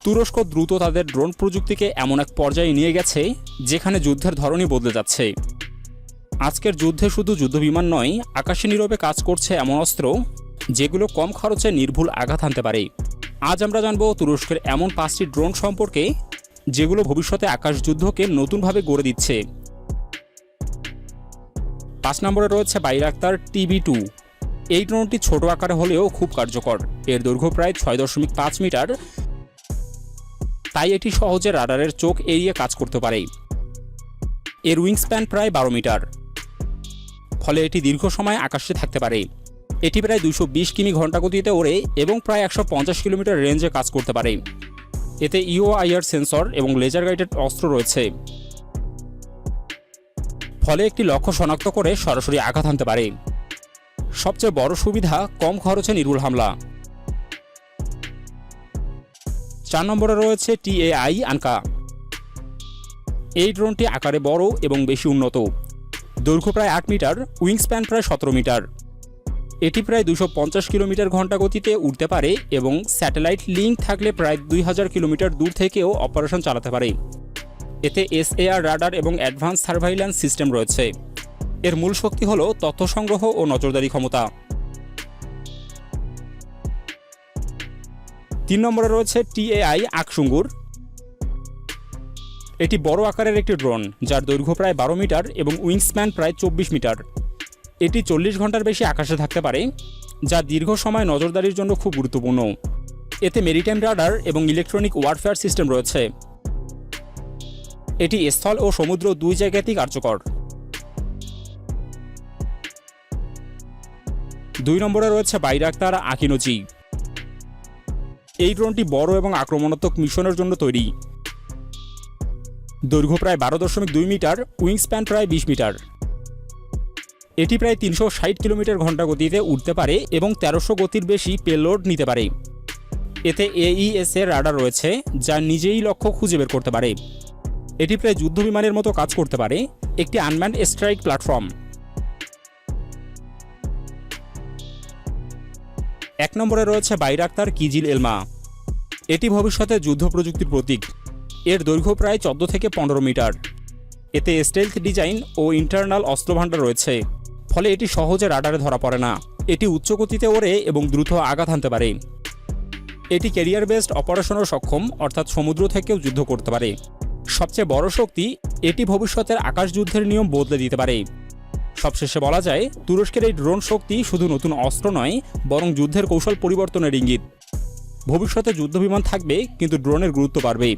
তুরস্ক দ্রুত তাদের ড্রোন প্রযুক্তিকে এমন এক পর্যায়ে নিয়ে গেছে যেখানে যুদ্ধের ধরনই বদলে যাচ্ছে। আজকের যুদ্ধে শুধু যুদ্ধবিমান নয়, আকাশে নীরবে কাজ করছে এমন অস্ত্র যেগুলো কম খরচে নির্ভুল আঘাত হানতে পারে। আজ আমরা জানব তুরস্কের এমন 5টি ড্রোন সম্পর্কে যেগুলো ভবিষ্যতে আকাশ যুদ্ধকে নতুনভাবে গড়ে দিচ্ছে। 5 নম্বরে রয়েছে বাইরাক্তার TB2। এই ড্রোনটি ছোট আকারে হলেও খুব কার্যকর। এর দৈর্ঘ্য প্রায় 6.5 মিটার, তাই এটি সহজে রাডারের চোখ এড়িয়ে কাজ করতে পারে। এর উইংস্প্যান প্রায় 12 মিটার, ফলে এটি দীর্ঘ সময় আকাশে থাকতে পারে। এটি প্রায় 220 কিমি ঘন্টা গতিতে ওড়ে এবং প্রায় 150 কিলোমিটার রেঞ্জে কাজ করতে পারে। এতে EOIR সেন্সর এবং লেজার গাইডেড অস্ত্র রয়েছে, ফলে একটি লক্ষ্য শনাক্ত করে সরাসরি আঘাত হানতে পারে। সবচেয়ে বড় সুবিধা, কম খরচে নির্ভুল হামলা। 4 নম্বরে রয়েছে TAI আনকা। এই ড্রোনটি আকারে বড় এবং বেশি উন্নত। দৈর্ঘ্য প্রায় 8 মিটার, উইংস্প্যান প্রায় 17 মিটার। এটি প্রায় 250 কিলোমিটার ঘন্টা গতিতে উড়তে পারে এবং স্যাটেলাইট লিঙ্ক থাকলে প্রায় 2000 কিলোমিটার দূর থেকেও অপারেশন চালাতে পারে। এতে SAR রাডার এবং অ্যাডভান্স সার্ভাইল্যান্স সিস্টেম রয়েছে। এর মূল শক্তি হল তথ্য সংগ্রহ ও নজরদারি ক্ষমতা। 3 নম্বরে রয়েছে TAI আকসুঙ্গুর। এটি বড় আকারের একটি ড্রোন যার দৈর্ঘ্য প্রায় 12 মিটার এবং উইংস্প্যান প্রায় 24 মিটার। এটি 40 ঘন্টার বেশি আকাশে থাকতে পারে, যা দীর্ঘ সময় নজরদারির জন্য খুব গুরুত্বপূর্ণ। এতে মেরিটাইম রাডার এবং ইলেকট্রনিক ওয়ারফেয়ার সিস্টেম রয়েছে। এটি স্থল ও সমুদ্র দুই জায়গাতেই কার্যকর। 2 নম্বরে রয়েছে বাইরাক্তার আকিনোজি। এই ড্রোনটি বড় এবং আক্রমণাত্মক মিশনের জন্য তৈরি। দৈর্ঘ্য প্রায় 12.2 মিটার, উইংস্প্যান প্রায় 20 মিটার। এটি প্রায় 360 কিলোমিটার ঘন্টা গতিতে উড়তে পারে এবং 1300 গতির বেশি পেলোড নিতে পারে। এতে AESA রাডার রয়েছে, যা নিজেই লক্ষ্য খুঁজে বের করতে পারে। এটি প্রায় যুদ্ধবিমানের মতো কাজ করতে পারে, একটি আনম্যান্ড স্ট্রাইক প্ল্যাটফর্ম। 1 নম্বরে রয়েছে বাইরাক্তার কিজিল এলমা। এটি ভবিষ্যতে যুদ্ধ প্রযুক্তির প্রতীক। এর দৈর্ঘ্য প্রায় 14 থেকে 15 মিটার। এতে স্টেলথ ডিজাইন ও ইন্টারনাল অস্ত্রভাণ্ডার রয়েছে, ফলে এটি সহজে রাডারে ধরা পড়ে না। এটি উচ্চ গতিতে ওড়ে এবং দ্রুত আঘাত হানতে পারে। এটি ক্যারিয়ার বেসড অপারেশনও সক্ষম, অর্থাৎ সমুদ্র থেকেও যুদ্ধ করতে পারে। সবচেয়ে বড় শক্তি, এটি ভবিষ্যতের আকাশ যুদ্ধের নিয়ম বদলে দিতে পারে। সবশেষে বলা যায়, তুরস্কের এই ড্রোন শক্তি শুধু নতুন অস্ত্র নয়, বরং যুদ্ধের কৌশল পরিবর্তনের ইঙ্গিত। ভবিষ্যতে যুদ্ধবিমান থাকবে, কিন্তু ড্রোনের গুরুত্ব বাড়বে।